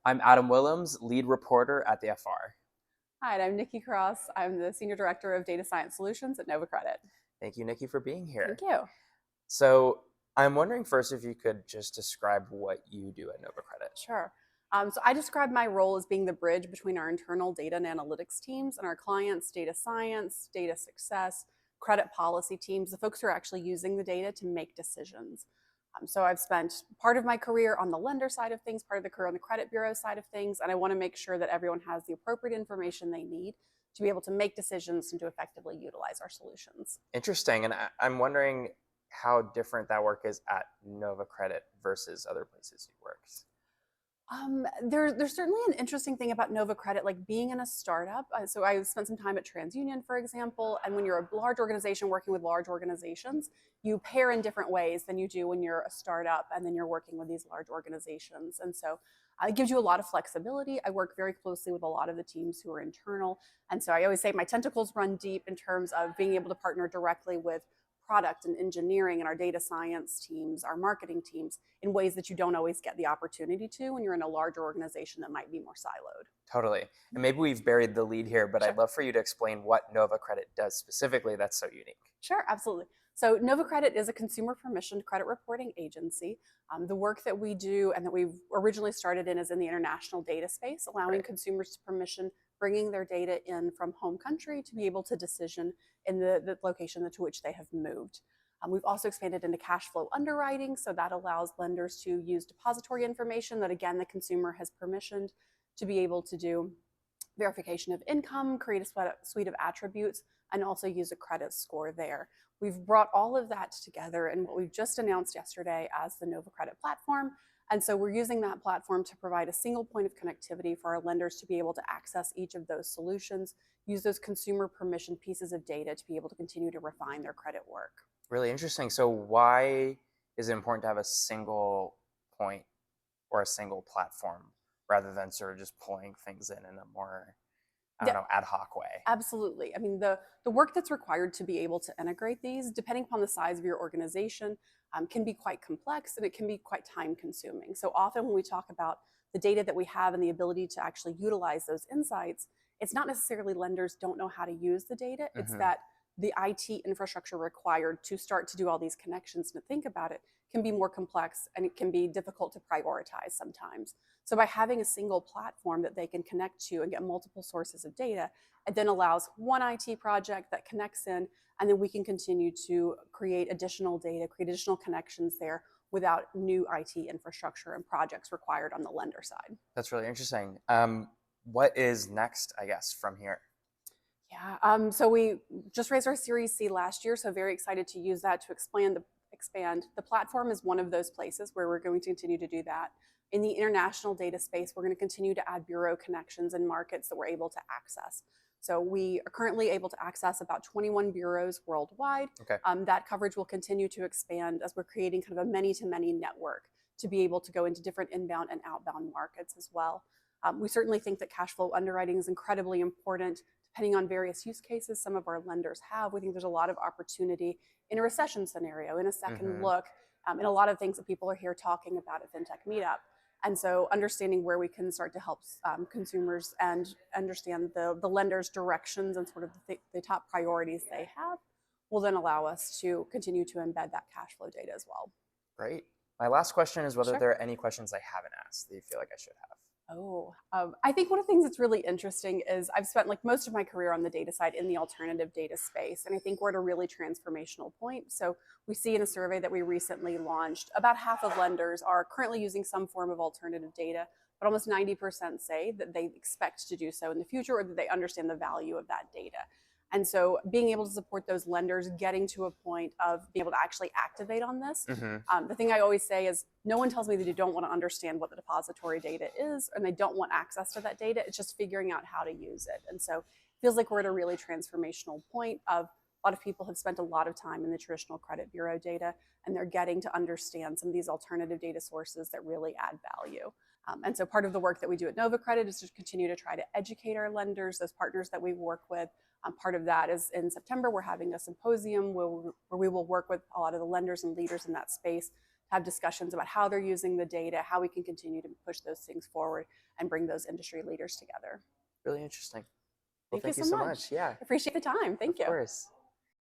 I'm Adam Willems, lead reporter at the FR. Hi, and I'm Nikki Cross. I'm the Senior Director of Data Science Solutions at Nova Credit. Thank you, Nikki, for being here. Thank you. So I'm wondering first if you could just describe what you do at Nova Credit. Sure. So I describe my role as being the bridge between our internal data and analytics teams and our clients' data science, data success, credit policy teams, the folks who are actually using the data to make decisions. So I've spent part of my career on the lender side of things, part of the career on the credit bureau side of things, and I want to make sure that everyone has the appropriate information they need to be able to make decisions and to effectively utilize our solutions. Interesting. And I'm wondering how different that work is at Nova Credit versus other places you worked. There's certainly an interesting thing about Nova Credit, like being in a startup. So I spent some time at TransUnion, for example, and when you're a large organization working with large organizations, you pair in different ways than you do when you're a startup and then you're working with these large organizations. And so it gives you a lot of flexibility. I work very closely with a lot of the teams who are internal. And so I always say my tentacles run deep in terms of being able to partner directly with product and engineering and our data science teams, our marketing teams, in ways that you don't always get the opportunity to when you're in a larger organization that might be more siloed. Totally. And maybe we've buried the lead here, but Sure. I'd love for you to explain what Nova Credit does specifically that's so unique. Sure, absolutely. So Nova Credit is a consumer permissioned credit reporting agency. The work that we do and that we've originally started in is in the international data space, allowing Right. consumers to permission bringing their data in from home country to be able to decision in the location to which they have moved. We've also expanded into cash flow underwriting, so that allows lenders to use depository information that, again, the consumer has permissioned to be able to do verification of income, create a suite of attributes, and also use a credit score there. We've brought all of that together in what we've just announced yesterday as the Nova Credit platform. And so we're using that platform to provide a single point of connectivity for our lenders to be able to access each of those solutions, use those consumer permission pieces of data to be able to continue to refine their credit work. Really interesting. So why is it important to have a single point or a single platform rather than sort of just pulling things in a more, I don't Yeah, know, ad hoc way? absolutely. I mean, the work that's required to be able to integrate these, depending upon the size of your organization, can be quite complex and it can be quite time consuming. So often when we talk about the data that we have and the ability to actually utilize those insights, it's not necessarily lenders don't know how to use the data. It's Mm-hmm. that the IT infrastructure required to start to do all these connections and to think about it can be more complex and it can be difficult to prioritize sometimes. So by having a single platform that they can connect to and get multiple sources of data, it then allows one IT project that connects in, and then we can continue to create additional data, create additional connections there without new IT infrastructure and projects required on the lender side. That's really interesting. What is next, I guess, from here? Yeah. So we just raised our Series C last year, so very excited to use that to expand. The platform is one of those places where we're going to continue to do that. In the international data space, we're going to continue to add bureau connections and markets that we're able to access. So we are currently able to access about 21 bureaus worldwide. Okay. That coverage will continue to expand as we're creating kind of a many-to-many network to be able to go into different inbound and outbound markets as well. We certainly think that cash flow underwriting is incredibly important depending on various use cases some of our lenders have. We think there's a lot of opportunity in a recession scenario, in a second Mm-hmm. look, in a lot of things that people are here talking about at Fintech Meetup. And so understanding where we can start to help consumers and understand the lender's directions and sort of the top priorities they have will then allow us to continue to embed that cash flow data as well. Great. My last question is whether Sure. there are any questions I haven't asked that you feel like I should have. I think one of the things that's really interesting is I've spent like most of my career on the data side in the alternative data space. And I think we're at a really transformational point. So we see in a survey that we recently launched, about half of lenders are currently using some form of alternative data, but almost 90% say that they expect to do so in the future or that they understand the value of that data. And so being able to support those lenders getting to a point of being able to actually activate on this. Mm-hmm. The thing I always say is no one tells me that you don't want to understand what the depository data is and they don't want access to that data. It's just figuring out how to use it. And so it feels like we're at a really transformational point of a lot of people have spent a lot of time in the traditional credit bureau data and they're getting to understand some of these alternative data sources that really add value. And so part of the work that we do at Nova Credit is to continue to try to educate our lenders, those partners that we work with. Part of that is in September, we're having a symposium where we will work with a lot of the lenders and leaders in that space have discussions about how they're using the data, how we can continue to push those things forward and bring those industry leaders together. Really interesting. Well, Thank you thank you so so much. much. Yeah, Appreciate the time. Thank of you. course.